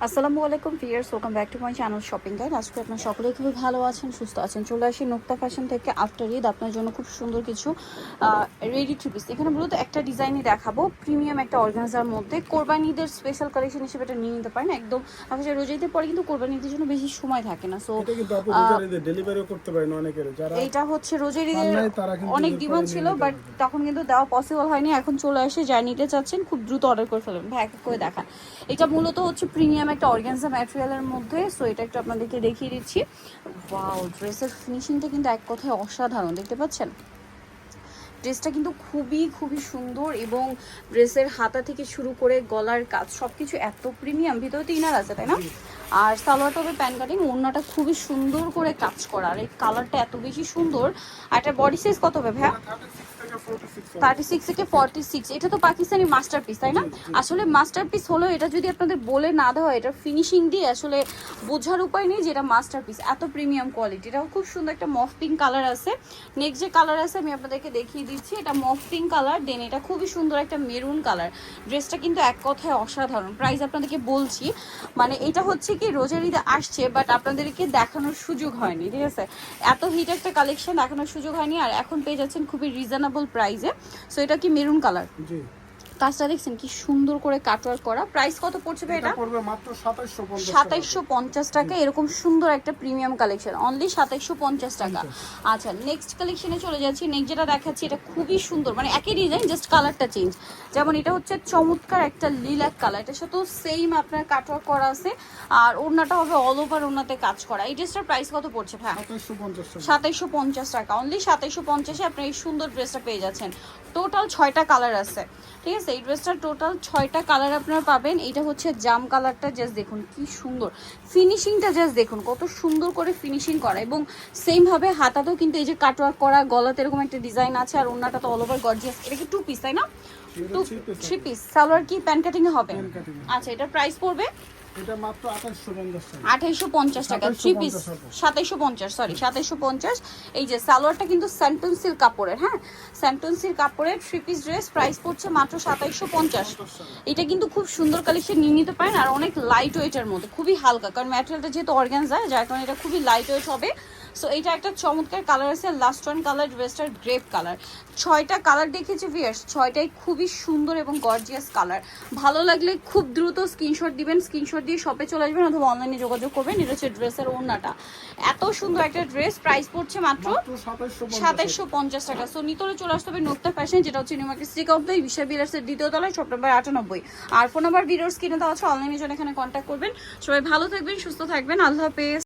আসসালামু আলাইকুম viewers, welcome back to my channel shopping guide. আজকে আপনার সকলেই খুবই ভালো আছেন, সুস্থ আছেন। চলে আসি নুক্তা ফ্যাশন থেকে আফটার ঈদ আপনার জন্য খুব সুন্দর কিছু রেডি টু পিস। এখানে মূলত একটা ডিজাইনই দেখাবো, প্রিমিয়াম একটা অর্গানজার মধ্যে। কোরবানি ঈদের স্পেশাল কালেকশন হিসেবে এটা নিয়ে নিতে পারেন একদম। আসলে রোজা ঈদের পরে কিন্তু কোরবানি ঈদের জন্য বেশি সময় থাকে না, সো ডেলিভারিও করতে পারেন অনেকের। যারা এইটা হচ্ছে রোজার ঈদের অনেক ডিমান্ড ছিল, বাট তখন কিন্তু দেওয়া পসিবল হয়নি। এখন চলে আসে, যা নিতে চাচ্ছেন খুব দ্রুত অর্ডার করে ফেলবেন। ভাই এক এক করে দেখান। এটা মূলত হচ্ছে প্রিমিয়াম একটা অর্গানজা ম্যাটেরিয়ালের মধ্যে, সো এটা একটু আপনাদেরকে দেখিয়ে দিচ্ছি। ওয়াও, ড্রেসের ফিনিশিংটা কিন্তু এক কথায় অসাধারণ, দেখতে পাচ্ছেন। ড্রেসটা কিন্তু খুবই খুবই সুন্দর, এবং ড্রেসের হাতা থেকে শুরু করে গলার কাজ সবকিছু এত প্রিমিয়াম। ভিতরে তো ইনার আছে, তাই না? আর সালোয়ারটা হবে প্যান কাটিং, ওড়নাটা খুবই সুন্দর করে কাজ করা, আর এই কালারটা এত বেশি সুন্দর। আর এটা বডি সাইজ কত হবে ভাইয়া? 36 থেকে 46। এটা তো পাকিস্তানি মাস্টারপিস, তাই না? আসলে মাস্টারপিস হলেও এটা যদি আপনাদের বলে না দেওয়া হয়, এটার ফিনিশিং দিয়ে আসলে বোঝার উপায় নেই যে এটা মাস্টারপিস। এত প্রিমিয়াম কোয়ালিটি। এটাও খুব সুন্দর একটা মফ পিঙ্ক কালার আছে। নেক্সট যে কালার আছে আমি আপনাদেরকে দেখিয়ে দিচ্ছি, এটা মফ পিঙ্ক কালার। দেন এটা খুবই সুন্দর একটা মেরুন কালার। ড্রেসটা কিন্তু এক কথায় অসাধারণ। প্রাইস আপনাদেরকে বলছি, মানে এটা হচ্ছে কি রোজার ঈদে আসছে, বাট আপনাদেরকে দেখানোর সুযোগ হয়নি, ঠিক আছে? এত হিট একটা কালেকশন দেখানোর সুযোগ হয়নি, আর এখন পেয়ে যাচ্ছেন খুবই রিজনেবল প্রাইসে। সো এটা কি মেরুন কালার? জি। কাজটা দেখছেন কি সুন্দর করে কাটওয়ার্ক করা। প্রাইস কত পড়ছে ভাই? এটা পড়বে মাত্র 2750 টাকা। এরকম সুন্দর একটা প্রিমিয়াম কালেকশন, অনলি 2750 টাকা। আচ্ছা, নেক্সট কালেকশনে চলে যাচ্ছি। নেক্সট যেটা দেখাচ্ছি এটা খুবই সুন্দর, মানে একই ডিজাইন, জাস্ট কালারটা চেঞ্জ। যেমন এটা হচ্ছে চমৎকার একটা লিলাক কালার, এটার সাথেও সেম আপনার কাটওয়ার্ক করা আছে, আর ওড়নাটা হবে অল ওভার ওড়নাতে কাজ করা। এই ড্রেসটার প্রাইস কত পড়ছে ভাই? 2750 টাকা। অনলি 2750-এ আপনি এই সুন্দর ড্রেসটা পেয়ে যাচ্ছেন। টোটাল 6টা কালার আছে, ঠিক আছে? এই ড্রেসটার টোটাল 6টা কালার আপনারা পাবেন। এটা হচ্ছে জাম কালারটা, জাস্ট দেখুন কি সুন্দর ফিনিশিংটা, জাস্ট দেখুন কত সুন্দর করে ফিনিশিং করা, এবং সেম ভাবে হাতাতেও কিন্তু এই যে কাটওয়ার্ক করা, গলাতে এরকম একটা ডিজাইন আছে, আর ওড়নাটা তো অল ওভার গর্জিয়াস। এটা কি 2 পিস, তাই না? 3 পিস। সালোয়ার কি প্যান কাটিং এ হবে? আচ্ছা, এটার প্রাইস পড়বে এটা মাত্র 2850 টাকা। 3 পিস 2750, সরি 2750। এই যে সালোয়ারটা কিন্তু স্যান্টন সিল্ক কাপড়ের, হ্যাঁ স্যান্টন সিল্ক কাপড়ের 3 পিস ড্রেস। প্রাইস পড়ছে মাত্র 2750। এটা কিন্তু খুব সুন্দর কালেকশন, নিয়ে নিতে পারেন। আর অনেক লাইট ওয়েটের মধ্যে, খুবই হালকা, কারণ ম্যাটেরিয়ালটা যেহেতু অর্গানজা, যার কারণে এটা খুবই লাইট ওয়েট হবে। সো এটা একটা চমৎকার কালার আছে, লাস্ট ওয়ান কালার, ড্রেসটার গ্রেপ কালার। 6টা কালার দেখেছি ভিউয়ার্স, 6টাই খুবই সুন্দর এবং গর্জিয়াস কালার। ভালো লাগলে খুব দ্রুত স্ক্রিনশট দিবেন, স্ক্রিনশট দিয়ে শপে চলে আসবেন অথবা অনলাইনে যোগাযোগ করবেন। এটা হচ্ছে ড্রেসের ওড়নাটা, এত সুন্দর একটা ড্রেস। প্রাইস পড়ছে মাত্র 2750 টাকা। সো নিতরে চলে আসতে হবে নুক্তা ফ্যাশন, যেটা হচ্ছে নিউ মার্কেট সিটি কমপ্লেক্স, বিশাল বিলাসের 2য় তলায়, শপ নাম্বার 98। আর ফোন নাম্বার ভিডিওর স্ক্রিনে দেওয়া আছে, অনলাইনে জন্য এখানে কন্ট্যাক্ট করবেন। সবাই ভালো থাকবেন, সুস্থ থাকবেন, আল্লাহ হাফেজ।